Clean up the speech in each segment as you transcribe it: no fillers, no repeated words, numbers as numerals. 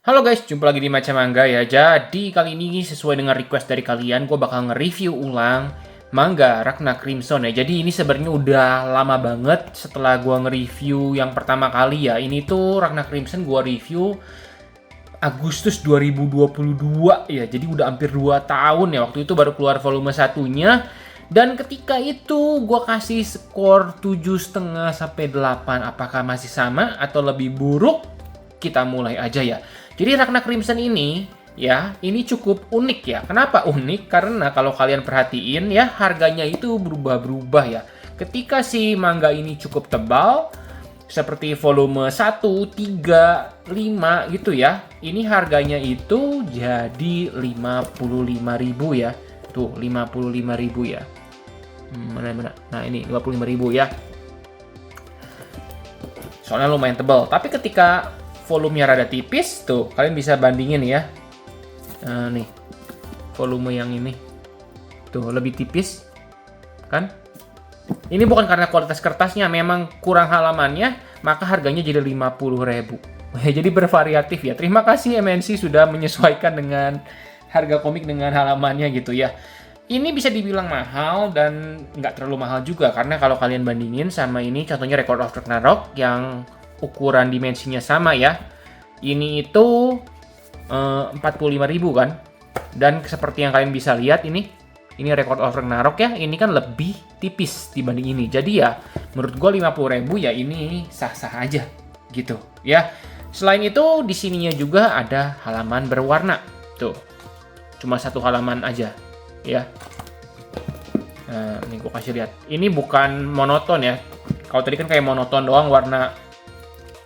Halo guys, jumpa lagi di Maca Mangga ya. Jadi kali ini sesuai dengan request dari kalian, gue bakal nge-review ulang manga Ragna Crimson ya. Jadi ini sebenarnya udah lama banget setelah gue nge-review yang pertama kali ya. Ini tuh Ragna Crimson gue review Agustus 2022 ya. Jadi udah hampir 2 tahun ya. Waktu itu baru keluar volume satunya. Dan ketika itu gue kasih skor 7,5 sampai 8. Apakah masih sama atau lebih buruk? Kita mulai aja ya. Jadi Ragna Crimson ini ya, ini cukup unik ya. Kenapa unik? Karena kalau kalian perhatiin ya, harganya itu berubah-berubah ya. Ketika si manga ini cukup tebal, seperti volume 1, 3, 5 gitu ya. Ini harganya itu jadi 55.000 ya. Tuh, 55.000 ya. Mana-mana. Nah, ini 55.000 ya. Soalnya lumayan tebal. Tapi ketika volumenya rada tipis, tuh kalian bisa bandingin ya. Nah, nih, volume yang ini. Tuh, lebih tipis. Kan? Ini bukan karena kualitas kertasnya, memang kurang halamannya, maka harganya jadi 50.000. Jadi bervariatif ya. Terima kasih MNC sudah menyesuaikan dengan harga komik dengan halamannya gitu ya. Ini bisa dibilang mahal dan nggak terlalu mahal juga, karena kalau kalian bandingin sama ini, contohnya Record of Ragnarok yang ukuran dimensinya sama ya. Ini itu 45.000 kan. Dan seperti yang kalian bisa lihat ini Record of Ragnarok ya, ini kan lebih tipis dibanding ini. Jadi ya menurut gue 50.000 ya ini sah-sah aja gitu ya. Selain itu di sininya juga ada halaman berwarna. Tuh. Cuma satu halaman aja ya. Nah, ini gue kasih lihat. Ini bukan monoton ya. Kalau tadi kan kayak monoton doang warna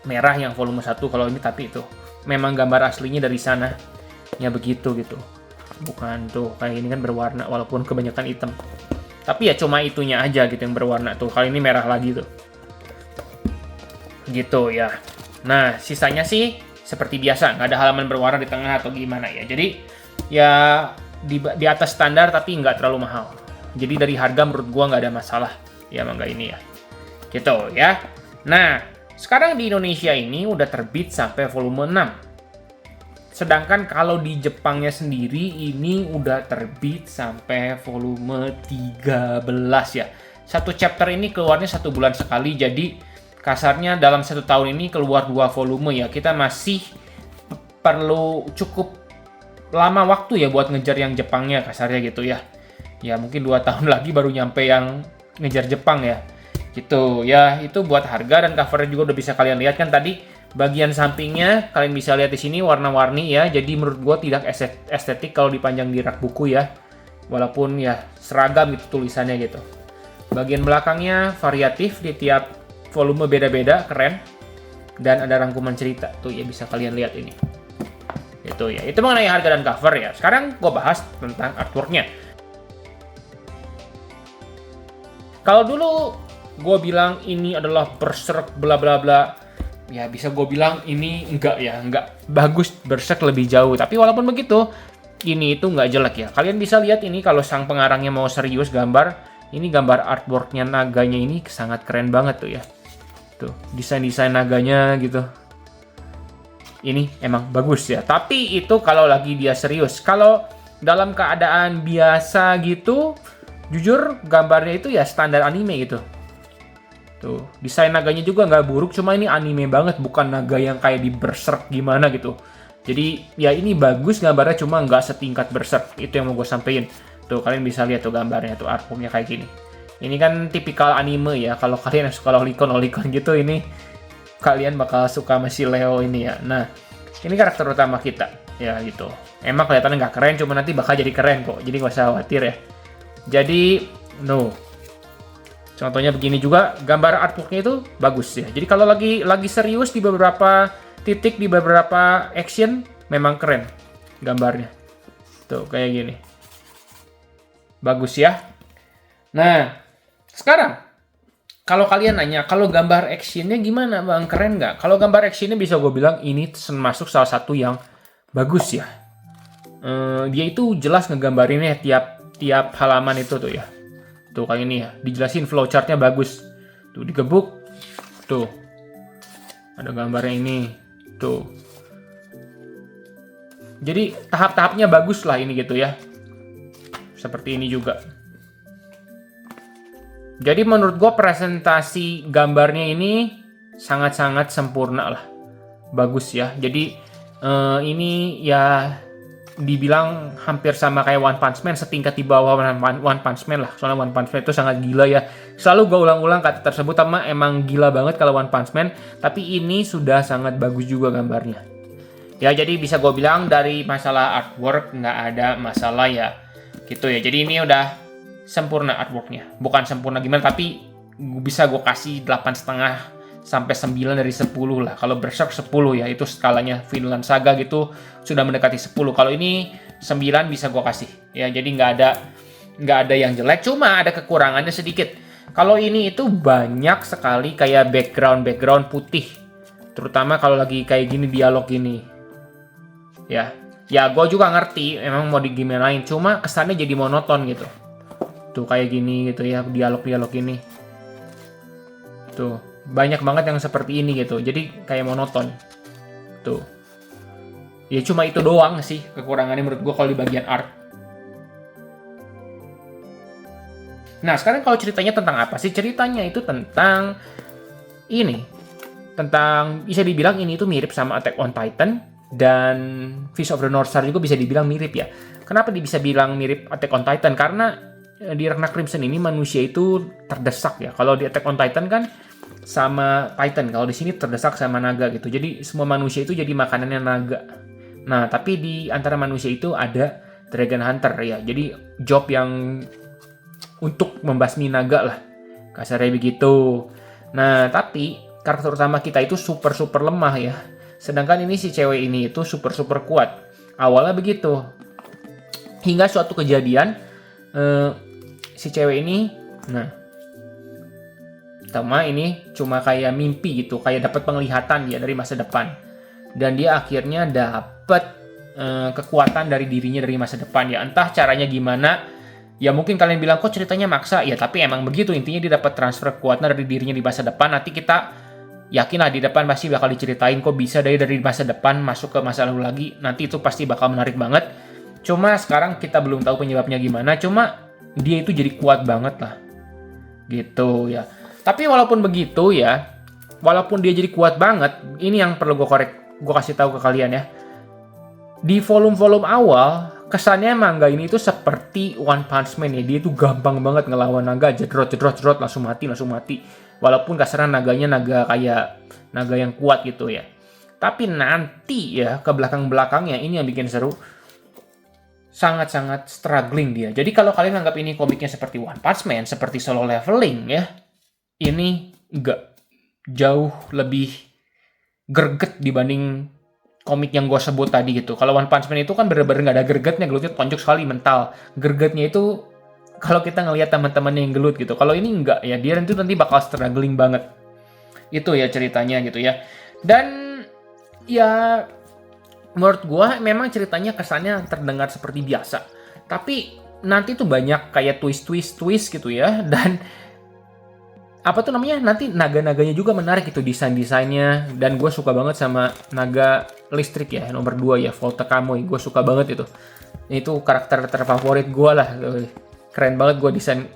merah yang volume 1, kalau ini tapi itu memang gambar aslinya dari sana ya, begitu gitu, bukan tuh kayak ini kan berwarna walaupun kebanyakan hitam, tapi ya cuma itunya aja gitu yang berwarna. Tuh kali ini merah lagi tuh gitu ya. Nah sisanya sih seperti biasa, nggak ada halaman berwarna di tengah atau gimana ya. Jadi ya di atas standar tapi nggak terlalu mahal. Jadi dari harga menurut gua nggak ada masalah ya mangga ini ya gitu ya. Nah sekarang di Indonesia ini udah terbit sampai volume 6. Sedangkan kalau di Jepangnya sendiri ini udah terbit sampai volume 13 ya. Satu chapter ini keluarnya 1 bulan sekali, jadi kasarnya dalam 1 tahun ini keluar 2 volume ya. Kita masih perlu cukup lama waktu ya buat ngejar yang Jepangnya, kasarnya gitu ya. Ya mungkin 2 tahun lagi baru nyampe yang ngejar Jepang ya. Gitu ya, itu buat harga dan covernya juga udah bisa kalian lihat kan tadi. Bagian sampingnya kalian bisa lihat di sini warna-warni ya. Jadi menurut gue tidak estetik kalau dipajang di rak buku ya. Walaupun ya seragam gitu tulisannya gitu. Bagian belakangnya variatif, di tiap volume beda-beda, keren. Dan ada rangkuman cerita tuh ya, bisa kalian lihat ini. Itu ya, itu mengenai harga dan cover ya. Sekarang gue bahas tentang artworknya. Kalau dulu gue bilang ini adalah Berserk bla bla bla, ya bisa gue bilang ini enggak bagus, Berserk lebih jauh. Tapi walaupun begitu, ini itu nggak jelek ya. Kalian bisa lihat ini kalau sang pengarangnya mau serius gambar, ini gambar artworknya naganya ini sangat keren banget tuh ya. Tuh desain naganya gitu. Ini emang bagus ya. Tapi itu kalau lagi dia serius. Kalau dalam keadaan biasa gitu, jujur gambarnya itu ya standar anime gitu. Tuh, desain naganya juga nggak buruk, cuma ini anime banget, bukan naga yang kayak di Berserk gimana gitu. Jadi ya ini bagus gambarnya, cuma nggak setingkat Berserk. Itu yang mau gue sampein. Tuh kalian bisa lihat tuh gambarnya tuh, artworknya kayak gini. Ini kan tipikal anime ya. Kalau kalian yang suka lolicon gitu, ini kalian bakal suka sama si Leo ini ya. Nah, ini karakter utama kita ya gitu. Emang kelihatannya nggak keren, cuma nanti bakal jadi keren kok. Jadi nggak usah khawatir ya. Jadi, no. Contohnya begini juga, gambar artworknya itu bagus ya. Jadi kalau lagi serius di beberapa titik, di beberapa action, memang keren gambarnya. Tuh, kayak gini. Bagus ya. Nah, sekarang, kalau kalian nanya, kalau gambar actionnya gimana bang? Keren nggak? Kalau gambar actionnya bisa gue bilang, ini masuk salah satu yang bagus ya. Dia itu jelas ngegambarinnya tiap halaman itu tuh ya. Tuh kayak ini ya, dijelasin flowchartnya bagus. Tuh digebuk, tuh ada gambarnya ini, tuh Jadi tahap-tahapnya bagus lah ini gitu ya. Seperti ini juga. Jadi menurut gue presentasi gambarnya ini sangat-sangat sempurna lah. Bagus ya. Jadi ini ya dibilang hampir sama kayak One Punch Man, setingkat di bawah One Punch Man lah. Soalnya One Punch Man itu sangat gila ya. Selalu gue ulang-ulang kata tersebut, sama emang gila banget kalau One Punch Man. Tapi ini sudah sangat bagus juga gambarnya. Ya jadi bisa gue bilang dari masalah artwork nggak ada masalah ya. Gitu ya. Jadi ini udah sempurna artworknya. Bukan sempurna gimana, tapi bisa gue kasih 8,5 sampai 9 dari 10 lah. Kalau Berserk 10 ya, itu skalanya Vinland Saga gitu sudah mendekati 10. Kalau ini 9 bisa gue kasih. Ya, jadi nggak ada yang jelek, cuma ada kekurangannya sedikit. Kalau ini itu banyak sekali kayak background putih. Terutama kalau lagi kayak gini dialog gini. Ya, gue juga ngerti emang mau digimanain, cuma kesannya jadi monoton gitu. Tuh kayak gini gitu ya, dialog ini. Tuh. Banyak banget yang seperti ini gitu, jadi kayak monoton tuh ya. Cuma itu doang sih kekurangannya menurut gue kalau di bagian art. Nah sekarang kalau ceritanya tentang apa sih? Ceritanya itu tentang ini, tentang bisa dibilang ini tuh mirip sama Attack on Titan, dan Fist of the North Star juga bisa dibilang mirip ya. Kenapa bisa bilang mirip Attack on Titan? Karena di Ragnar Crimson ini manusia itu terdesak ya. Kalau di Attack on Titan kan sama Titan, kalau di sini terdesak sama naga gitu. Jadi semua manusia itu jadi makanannya naga. Nah, tapi di antara manusia itu ada Dragon Hunter ya. Jadi job yang untuk membasmi naga lah. Kasarnya begitu. Nah, tapi karakter utama kita itu super lemah ya. Sedangkan ini si cewek ini itu super kuat. Awalnya begitu. Hingga suatu kejadian si cewek ini, pertama ini cuma kayak mimpi gitu, kayak dapat penglihatan ya dari masa depan, dan dia akhirnya dapat kekuatan dari dirinya dari masa depan ya. Entah caranya gimana ya, mungkin kalian bilang kok ceritanya maksa ya, tapi emang begitu. Intinya dia dapat transfer kekuatan dari dirinya di masa depan. Nanti kita yakin lah di depan pasti bakal diceritain kok bisa dari masa depan masuk ke masa lalu lagi. Nanti itu pasti bakal menarik banget. Cuma sekarang kita belum tahu penyebabnya gimana, cuma dia itu jadi kuat banget lah gitu ya. Tapi walaupun begitu ya, walaupun dia jadi kuat banget, ini yang perlu gue kasih tahu ke kalian ya. Di volume awal, kesannya manga ini itu seperti One Punch Man ya. Dia itu gampang banget ngelawan naga, jedrot, langsung mati. Walaupun kasarnya naganya naga kayak naga yang kuat gitu ya. Tapi nanti ya, ke belakang-belakangnya ini yang bikin seru. Sangat-sangat struggling dia. Jadi kalau kalian anggap ini komiknya seperti One Punch Man, seperti Solo Leveling ya, ini enggak, jauh lebih greget dibanding komik yang gue sebut tadi gitu. Kalau One Punch Man itu kan bener-bener nggak ada gregetnya, gelutnya tonjok sekali mental. Gregetnya itu kalau kita ngelihat teman-temannya yang gelut gitu. Kalau ini enggak ya, dia nanti bakal struggling banget. Itu ya ceritanya gitu ya. Dan ya menurut gue memang ceritanya kesannya terdengar seperti biasa. Tapi nanti tuh banyak kayak twist gitu ya. Dan apa tuh namanya, nanti naga-naganya juga menarik gitu, desain-desainnya. Dan gue suka banget sama naga listrik ya, nomor 2 ya, Volta Kamui. Gue suka banget itu. Itu karakter terfavorit gue lah. Keren banget gue desain,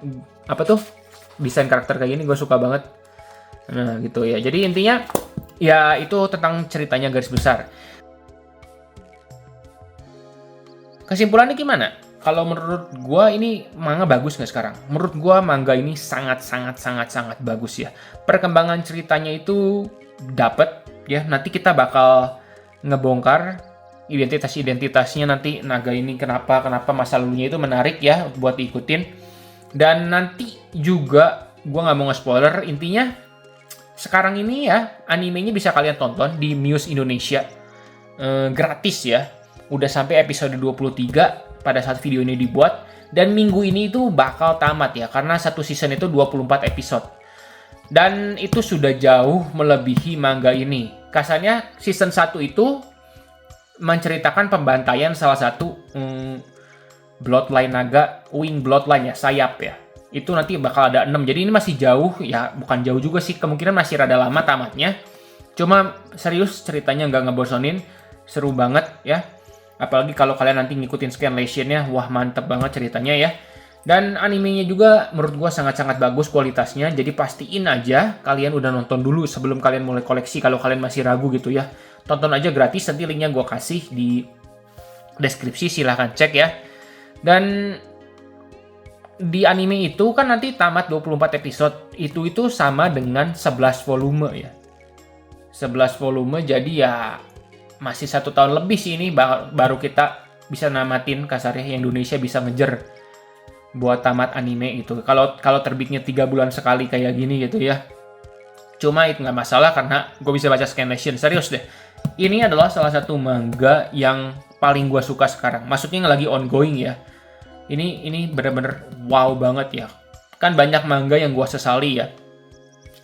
desain karakter kayak gini gue suka banget. Nah gitu ya. Jadi intinya ya itu tentang ceritanya garis besar. Kesimpulannya gimana? Kalau menurut gue ini manga bagus nggak sekarang? Menurut gue manga ini sangat bagus ya. Perkembangan ceritanya itu dapet ya. Nanti kita bakal ngebongkar identitasnya nanti naga ini kenapa masa lalunya itu menarik ya buat diikutin. Dan nanti juga gue nggak mau nge-spoiler, intinya sekarang ini ya animenya bisa kalian tonton di Muse Indonesia gratis ya. Udah sampai episode 23 pada saat video ini dibuat, dan minggu ini itu bakal tamat ya, karena satu season itu 24 episode. Dan itu sudah jauh melebihi manga ini. Kasarnya season 1 itu menceritakan pembantaian salah satu bloodline naga, wing bloodline ya, sayap ya. Itu nanti bakal ada 6. Jadi ini masih jauh ya, bukan jauh juga sih, kemungkinan masih rada lama tamatnya. Cuma serius ceritanya nggak ngebosonin, seru banget ya. Apalagi kalau kalian nanti ngikutin scanlation-nya, wah mantep banget ceritanya ya. Dan animenya juga menurut gua sangat-sangat bagus kualitasnya, jadi pastiin aja kalian udah nonton dulu sebelum kalian mulai koleksi kalau kalian masih ragu gitu ya. Tonton aja gratis, nanti linknya gua kasih di deskripsi, silahkan cek ya. Dan di anime itu kan nanti tamat 24 episode, itu sama dengan 11 volume ya. 11 volume, jadi ya masih 1 tahun lebih sih ini baru kita bisa namatin kasarnya, yang Indonesia bisa ngejar buat tamat anime itu. Kalau terbitnya 3 bulan sekali kayak gini gitu ya. Cuma itu nggak masalah karena gue bisa baca scanlation, serius deh. Ini adalah salah satu manga yang paling gue suka sekarang. Maksudnya lagi ongoing ya. Ini bener-bener wow banget ya. Kan banyak manga yang gue sesali ya.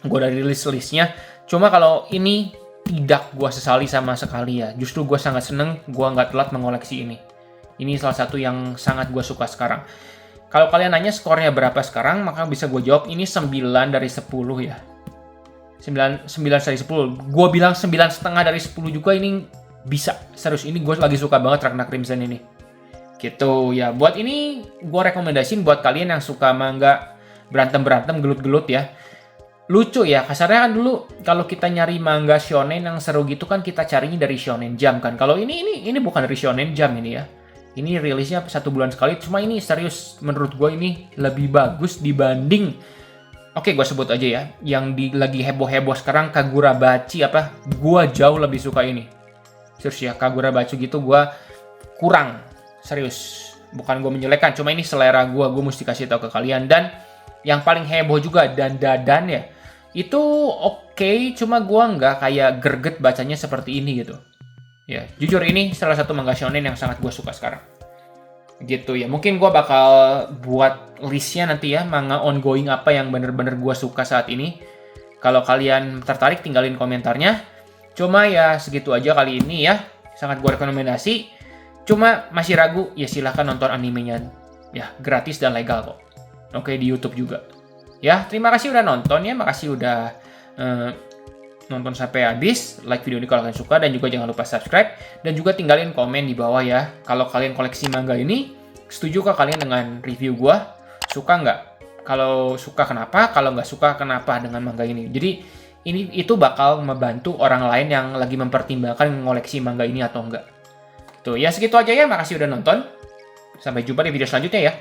Gue udah rilis listnya. Cuma kalau ini tidak gue sesali sama sekali ya. Justru gue sangat seneng gue nggak telat mengoleksi ini. Ini salah satu yang sangat gue suka sekarang. Kalau kalian nanya skornya berapa sekarang, maka bisa gue jawab ini 9 dari 10 ya. 9 dari 10. Gue bilang 9,5 dari 10 juga ini bisa. Serius, ini gue lagi suka banget Ragnar Crimson ini. Gitu ya, buat ini gue rekomendasiin buat kalian yang suka manga berantem-berantem, gelut-gelut ya. Lucu ya, kasarnya kan dulu kalau kita nyari manga shonen yang seru gitu kan kita carinya dari Shonen Jump kan. Kalau ini bukan dari Shonen Jump ini ya. Ini rilisnya 1 bulan sekali, cuma ini serius menurut gue ini lebih bagus dibanding, oke gue sebut aja ya, yang lagi heboh-heboh sekarang Kagurabachi apa, gue jauh lebih suka ini. Serius ya, Kagurabachi gitu gue kurang. Serius, bukan gue menjelekkan, cuma ini selera gue mesti kasih tahu ke kalian. Dan yang paling heboh juga Dandadan ya, itu oke, cuma gue nggak kayak greget bacanya seperti ini gitu. Ya, jujur ini salah satu manga shonen yang sangat gue suka sekarang. Gitu ya, mungkin gue bakal buat listnya nanti ya, manga ongoing apa yang bener-bener gue suka saat ini. Kalau kalian tertarik tinggalin komentarnya. Cuma ya segitu aja kali ini ya, sangat gue rekomendasi. Cuma masih ragu, ya silahkan nonton animenya. Ya, gratis dan legal kok. Oke, di YouTube juga. Ya, terima kasih udah nonton ya. Makasih udah nonton sampai habis. Like video ini kalau kalian suka. Dan juga jangan lupa subscribe. Dan juga tinggalin komen di bawah ya. Kalau kalian koleksi manga ini, setujukah kalian dengan review gua? Suka nggak? Kalau suka kenapa? Kalau nggak suka kenapa dengan manga ini? Jadi, itu bakal membantu orang lain yang lagi mempertimbangkan mengoleksi manga ini atau enggak. Tuh, ya segitu aja ya. Makasih udah nonton. Sampai jumpa di video selanjutnya ya.